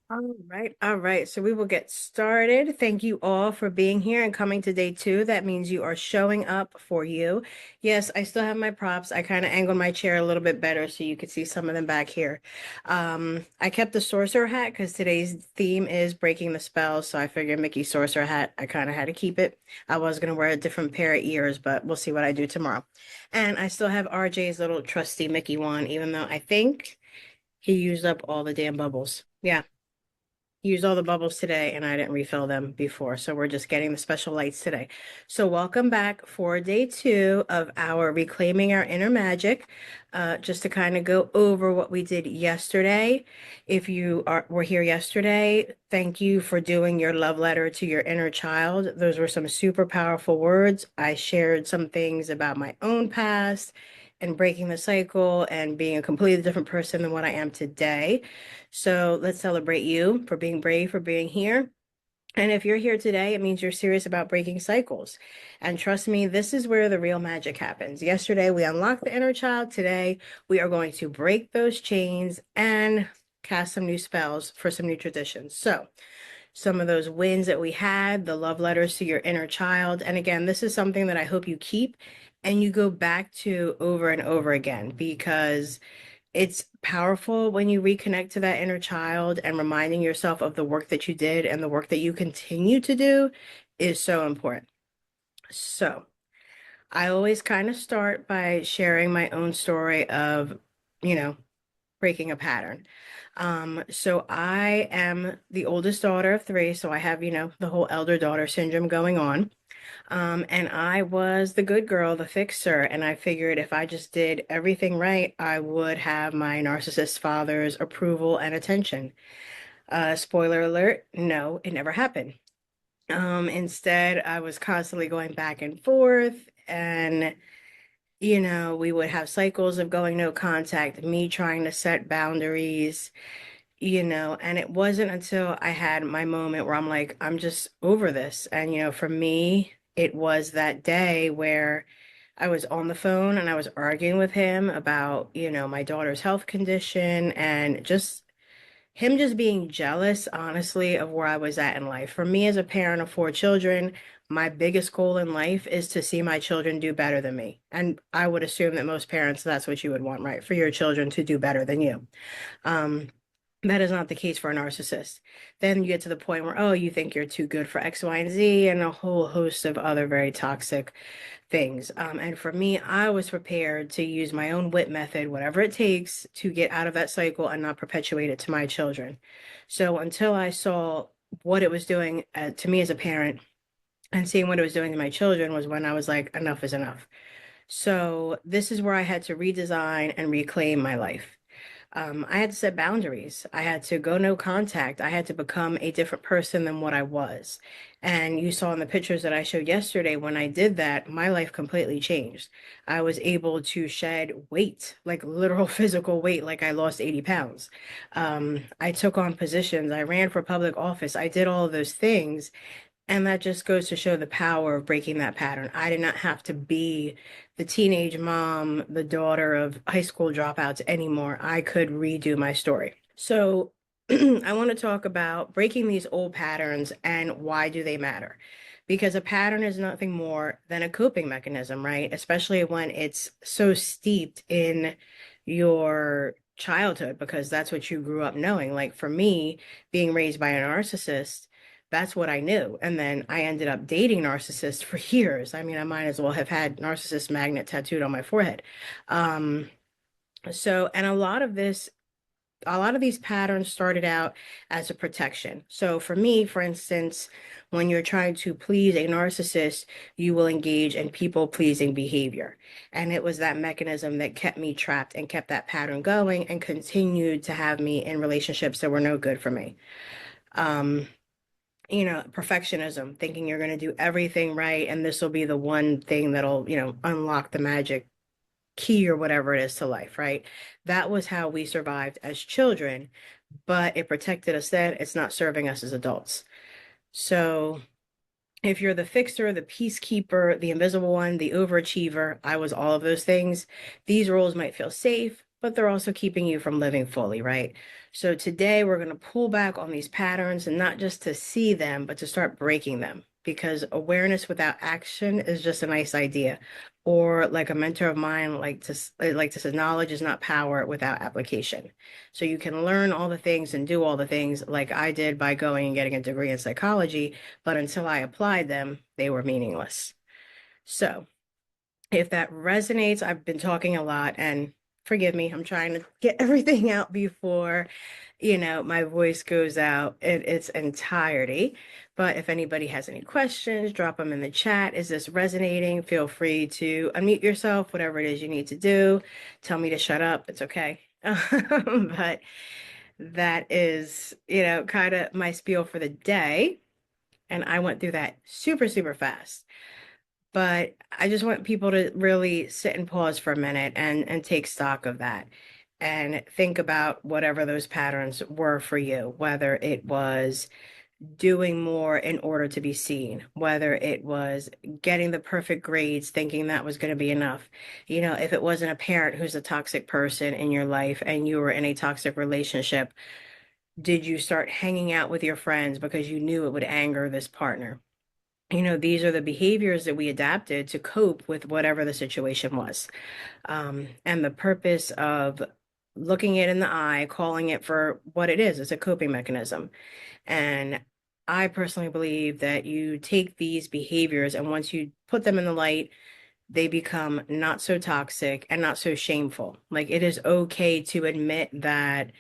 All right, all right. So we will get started. Thank you all for being here and coming to day two. That means you are showing up for you. Yes, I still have my props. I kind of angled my chair a little bit better so you could see some of them back here. I kept the sorcerer hat because today's theme is breaking the spell. So I figured Mickey sorcerer hat, I kind of had to keep it. I was going to wear a different pair of ears, but we'll see what I do tomorrow. And I still have RJ's little trusty Mickey one, even though I think he used up all the damn bubbles. Yeah. Used all the bubbles today and I didn't refill them before. So we're just getting the special lights today. So welcome back for day two of our Reclaiming Our Inner Magic. Just to kind of go over what we did yesterday. If you were here yesterday, thank you for doing your love letter to your inner child. Those were some super powerful words. I shared some things about my own past and breaking the cycle and being a completely different person than what I am today. So let's celebrate you for being brave, for being here. And if you're here today, it means you're serious about breaking cycles. And trust me, this is where the real magic happens. Yesterday, we unlocked the inner child. Today, we are going to break those chains and cast some new spells for some new traditions. So, some of those wins that we had, the love letters to your inner child. And again, this is something that I hope you keep and you go back to over and over again because it's powerful when you reconnect to that inner child and reminding yourself of the work that you did and the work that you continue to do is so important. So, I always kind of start by sharing my own story of, you know, breaking a pattern. So I am the oldest daughter of three, so I have, the whole elder daughter syndrome going on. And I was the good girl, the fixer, and I figured if I just did everything right, I would have my narcissist father's approval and attention. Spoiler alert, no, it never happened. Instead, I was constantly going back and forth, and we would have cycles of going no contact, me trying to set boundaries, and it wasn't until I had my moment where I'm like, I'm just over this. And, for me, it was that day where I was on the phone and I was arguing with him about, my daughter's health condition and just him just being jealous, honestly, of where I was at in life. For me, as a parent of four children, my biggest goal in life is to see my children do better than me. And I would assume that most parents, that's what you would want, right? For your children to do better than you. Um, that is not the case for a narcissist. Then you get to the point where, oh, you think you're too good for X, Y, and Z, and a whole host of other very toxic things. And for me, I was prepared to use my own wit method, whatever it takes, to get out of that cycle and not perpetuate it to my children. So until I saw what it was doing to me as a parent and seeing what it was doing to my children was when I was like, enough is enough. So this is where I had to redesign and reclaim my life. I had to set boundaries. I had to go no contact. I had to become a different person than what I was. And you saw in the pictures that I showed yesterday, when I did that, my life completely changed. I was able to shed weight, like literal physical weight, like I lost 80 pounds. I took on positions. I ran for public office. I did all of those things. And that just goes to show the power of breaking that pattern. I did not have to be the teenage mom, the daughter of high school dropouts anymore. I could redo my story. So I want to talk about breaking these old patterns and why do they matter? Because a pattern is nothing more than a coping mechanism, right? Especially when it's so steeped in your childhood, because that's what you grew up knowing. Like for me, being raised by a narcissist, that's what I knew. And then I ended up dating narcissists for years. I mean, I might as well have had narcissist magnet tattooed on my forehead. Um, and a lot of these patterns started out as a protection. So for me, for instance, when you're trying to please a narcissist, you will engage in people pleasing behavior. And it was that mechanism that kept me trapped and kept that pattern going and continued to have me in relationships that were no good for me. Um, Perfectionism, thinking you're going to do everything right and this will be the one thing that'll, unlock the magic key or whatever it is to life, right? That was how we survived as children, but it protected us then. It's not serving us as adults. So if you're the fixer, the peacekeeper, the invisible one, the overachiever, I was all of those things. These roles might feel safe, but they're also keeping you from living fully, right? So today we're going to pull back on these patterns and not just to see them, but to start breaking them because awareness without action is just a nice idea. Or like a mentor of mine like to say, knowledge is not power without application. So you can learn all the things and do all the things like I did by going and getting a degree in psychology, but until I applied them, they were meaningless. So if that resonates, I've been talking a lot and forgive me, I'm trying to get everything out before, my voice goes out in its entirety. But if anybody has any questions, drop them in the chat. Is this resonating? Feel free to unmute yourself, whatever it is you need to do. Tell me to shut up. It's okay. But that is, kind of my spiel for the day. And I went through that super, super fast. But I just want people to really sit and pause for a minute and take stock of that and think about whatever those patterns were for you, whether it was doing more in order to be seen, whether it was getting the perfect grades, thinking that was going to be enough. If it wasn't a parent who's a toxic person in your life and you were in a toxic relationship, did you start hanging out with your friends because you knew it would anger this partner? These are the behaviors that we adapted to cope with whatever the situation was. And the purpose of looking it in the eye, calling it for what it is a coping mechanism. And I personally believe that you take these behaviors and once you put them in the light, they become not so toxic and not so shameful. Like it is okay to admit that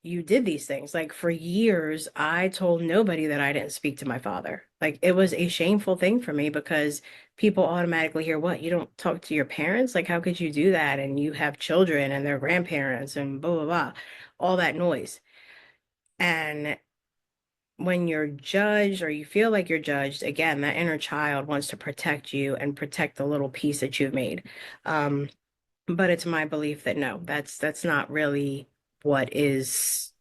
you did these things. Like for years, I told nobody that I didn't speak to my father. Like it was a shameful thing for me because people automatically hear, what, you don't talk to your parents? Like, how could you do that? And you have children and their grandparents and blah, blah, blah, all that noise. And when you're judged or you feel like you're judged, again, that inner child wants to protect you and protect the little piece that you've made. Um, but it's my belief that no, that's not really what is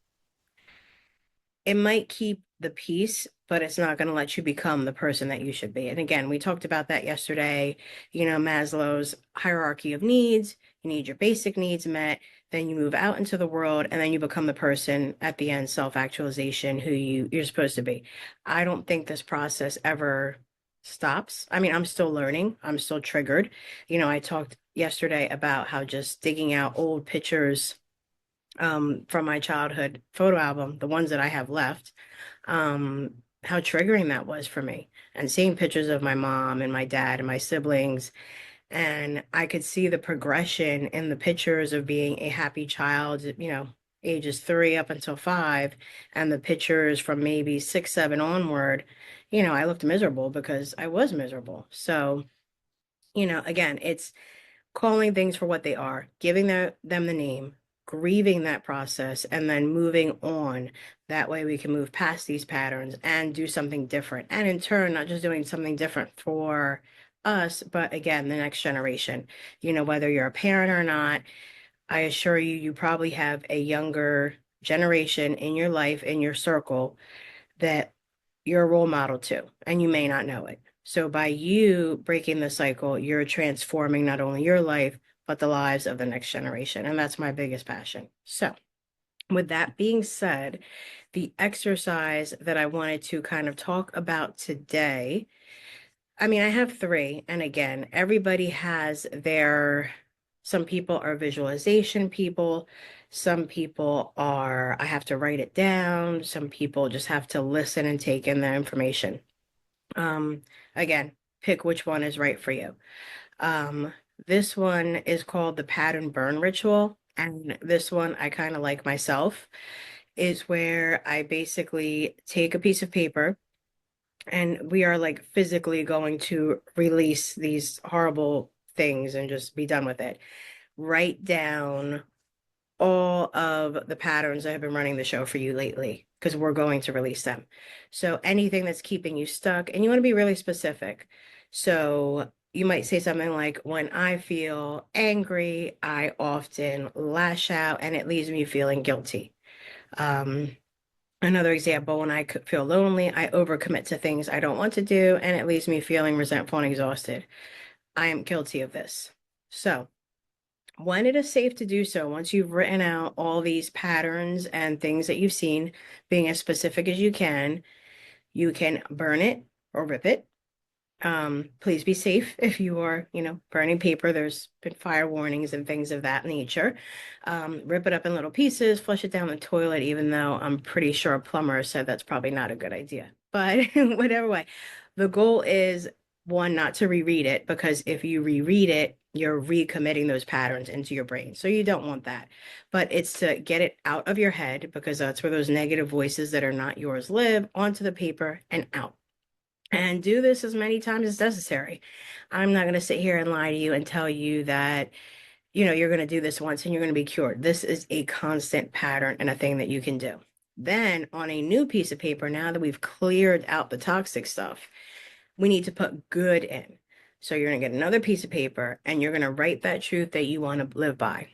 it might keep the peace, but it's not going to let you become the person that you should be. And again, we talked about that yesterday, Maslow's hierarchy of needs. You need your basic needs met, then you move out into the world, and then you become the person at the end, self-actualization, who you're supposed to be. I don't think this process ever stops. I mean, I'm still learning. I'm still triggered. I talked yesterday about how just digging out old pictures from my childhood photo album, the ones that I have left, how triggering that was for me. And seeing pictures of my mom and my dad and my siblings, and I could see the progression in the pictures of being a happy child, ages 3 up until 5, and the pictures from maybe 6, 7 onward, I looked miserable because I was miserable. So, again, it's calling things for what they are, giving them the name, grieving that process, and then moving on. That way we can move past these patterns and do something different. And in turn, not just doing something different for us, but again, the next generation. Whether you're a parent or not, I assure you, you probably have a younger generation in your life, in your circle, that you're a role model to, and you may not know it. So by you breaking the cycle, you're transforming not only your life, but the lives of the next generation. And that's my biggest passion. So with that being said, the exercise that I wanted to kind of talk about today, I mean, I have 3. And again, everybody has some people are visualization people. Some people are, I have to write it down. Some people just have to listen and take in the information. Um, Again, pick which one is right for you. Um, this one is called the pattern burn ritual. And this one I kind of like myself, is where I basically take a piece of paper and we are like physically going to release these horrible things and just be done with it. Write down all of the patterns that have been running the show for you lately, because we're going to release them. So anything that's keeping you stuck, and you want to be really specific. So you might say something like, when I feel angry, I often lash out and it leaves me feeling guilty. Um, Another example, when I feel lonely, I overcommit to things I don't want to do and it leaves me feeling resentful and exhausted. I am guilty of this. So When it is safe to do so, once you've written out all these patterns and things that you've seen, being as specific as you can burn it or rip it. Please be safe if you are, burning paper. There's been fire warnings and things of that nature. Rip it up in little pieces, flush it down the toilet, even though I'm pretty sure a plumber said that's probably not a good idea. But whatever way, the goal is one, not to reread it, because if you reread it, you're recommitting those patterns into your brain. So you don't want that. But it's to get it out of your head, because that's where those negative voices that are not yours live, onto the paper and out. And do this as many times as necessary. I'm not going to sit here and lie to you and tell you that, you're going to do this once and you're going to be cured. This is a constant pattern and a thing that you can do. Then on a new piece of paper, now that we've cleared out the toxic stuff, we need to put good in. So you're going to get another piece of paper and you're going to write that truth that you want to live by.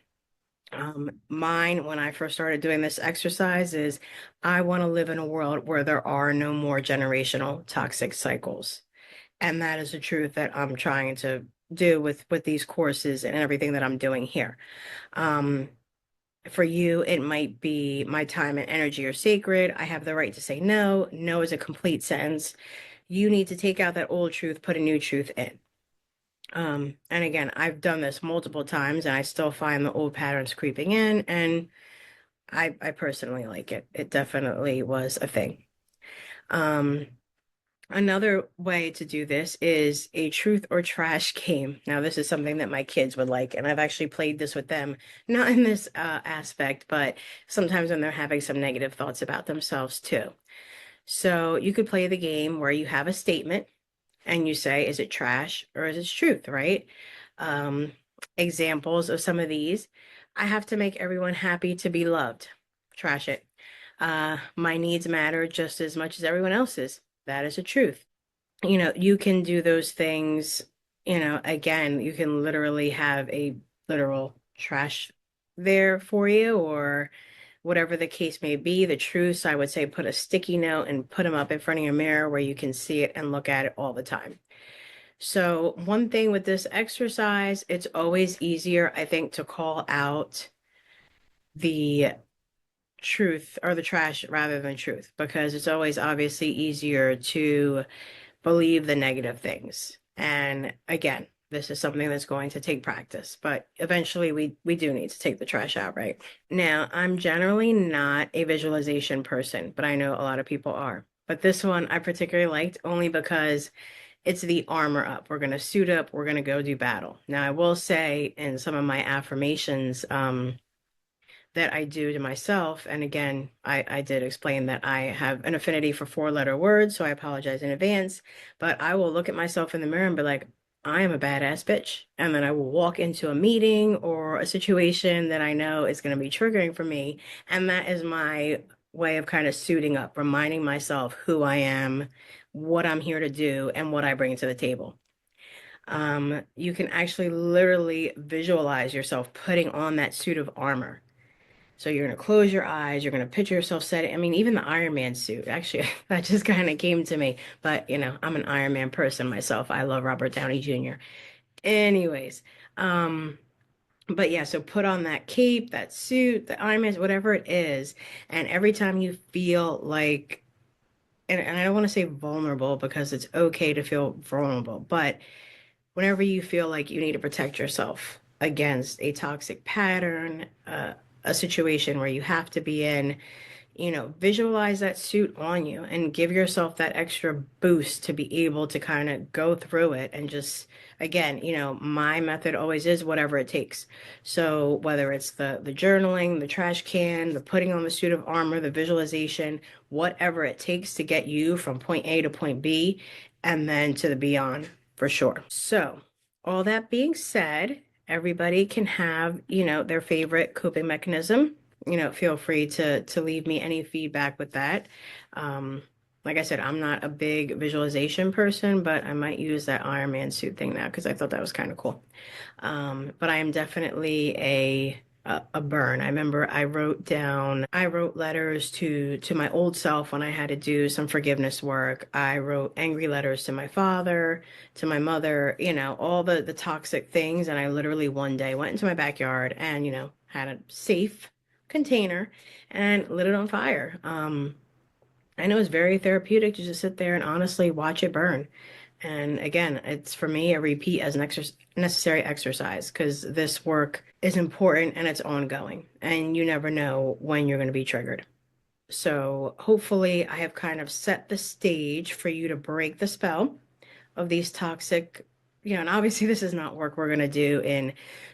Mine, when I first started doing this exercise, is I want to live in a world where there are no more generational toxic cycles. And that is the truth that I'm trying to do with these courses and everything that I'm doing here. Um, for you, it might be my time and energy are sacred. I have the right to say no. No is a complete sentence. You need to take out that old truth, put a new truth in. And again, I've done this multiple times and I still find the old patterns creeping in, and I personally like it. It definitely was a thing. Um, Another way to do this is a truth or trash game. Now, this is something that my kids would like, and I've actually played this with them, not in this aspect, but sometimes when they're having some negative thoughts about themselves too. So you could play the game where you have a statement and you say, is it trash or is it truth, right? Um, Examples of some of these. I have to make everyone happy to be loved. Trash it. My needs matter just as much as everyone else's. That is a truth. You can do those things, again, you can literally have a literal trash there for you, or whatever the case may be. The truths, I would say, put a sticky note and put them up in front of your mirror where you can see it and look at it all the time. So, one thing with this exercise, it's always easier, I think, to call out the truth or the trash rather than truth, because it's always obviously easier to believe the negative things. And again, this is something that's going to take practice, but eventually we do need to take the trash out, right? Now, I'm generally not a visualization person, but I know a lot of people are. But this one I particularly liked only because it's the armor up. We're going to suit up, we're going to go do battle. Now, I will say in some of my affirmations, that I do to myself. And again, I did explain that I have an affinity for four-letter words, so I apologize in advance. But I will look at myself in the mirror and be like, I am a badass bitch. And then I will walk into a meeting or a situation that I know is going to be triggering for me. And that is my way of kind of suiting up, reminding myself who I am, what I'm here to do, and what I bring to the table. You can actually literally visualize yourself putting on that suit of armor. So you're going to close your eyes, you're going to picture yourself setting. I mean, even the Iron Man suit, actually, that just kind of came to me. But, I'm an Iron Man person myself. I love Robert Downey Jr. Anyways, um, but yeah, so put on that cape, that suit, the Iron Man, whatever it is. And every time you feel like, and I don't want to say vulnerable because it's okay to feel vulnerable, but whenever you feel like you need to protect yourself against a toxic pattern, a situation where you have to be in, visualize that suit on you and give yourself that extra boost to be able to kind of go through it and just, again, my method always is whatever it takes. So whether it's the journaling, the trash can, the putting on the suit of armor, the visualization, whatever it takes to get you from point A to point B and then to the beyond for sure. So all that being said, everybody can have, their favorite coping mechanism. Feel free to leave me any feedback with that. Um, like I said, I'm not a big visualization person, but I might use that Iron Man suit thing now because I thought that was kind of cool. But I am definitely a a burn. I remember I wrote letters to my old self when I had to do some forgiveness work. I wrote angry letters to my father, to my mother, all the toxic things. And I literally one day went into my backyard and, had a safe container and lit it on fire. And it was very therapeutic to just sit there and honestly watch it burn. And again, it's for me a repeat as an necessary exercise because this work is important and it's ongoing, and you never know when you're going to be triggered. So hopefully, I have kind of set the stage for you to break the spell of these toxic, and obviously, this is not work we're going to do in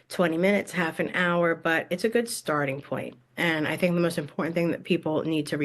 20 minutes, half an hour, but it's a good starting point. And I think the most important thing that people need to